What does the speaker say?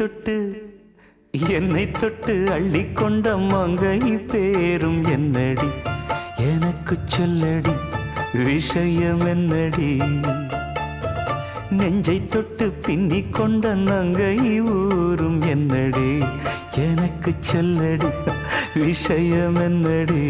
தொட்டு என்னை தொட்டு அள்ளிக்கொண்ட மங்கை பேரும் என்னடி எனக்கு சொல்லடி விஷயம் என்னடி நெஞ்சை தொட்டு பின்னிக் கொண்ட நங்கை ஊரும் என்னடி எனக்கு சொல்லடி விஷயம் என்னடி